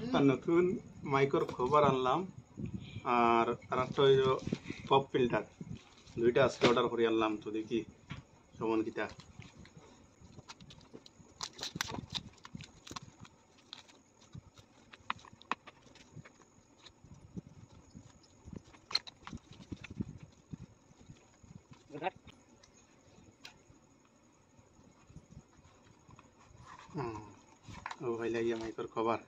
আর নতুন মাইক্রোর খবর আনলাম আর আরেকটা হইল পপ ফিল্টার দুইটা আজকে অর্ডার করে আনলাম তো দেখি কেমন কিটা ও ভাই লাগিয়া মাইক্রোর খবর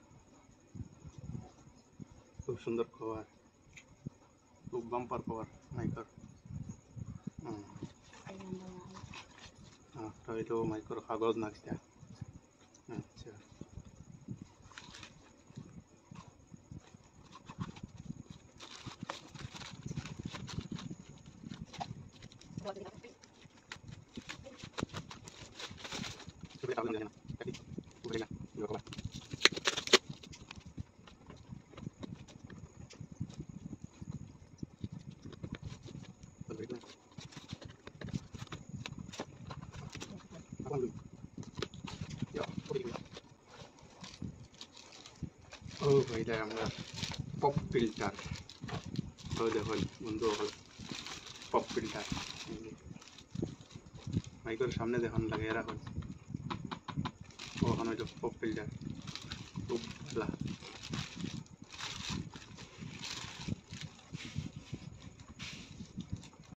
খুব সুন্দর খবর খুব বাম্পার খবর মাইক্রোর হইলো মাইক্রোর কাগজ নাকটা আচ্ছা ও ভাইলা আমরা পপ ফিল্টার তো দেখুন বন্ধু হল পপ ফিল্টার মাইক্রোর সামনে দেখুন লাগিয়ে রাখুন ওখানে হইল পপ ফিল্টার খুব ভালো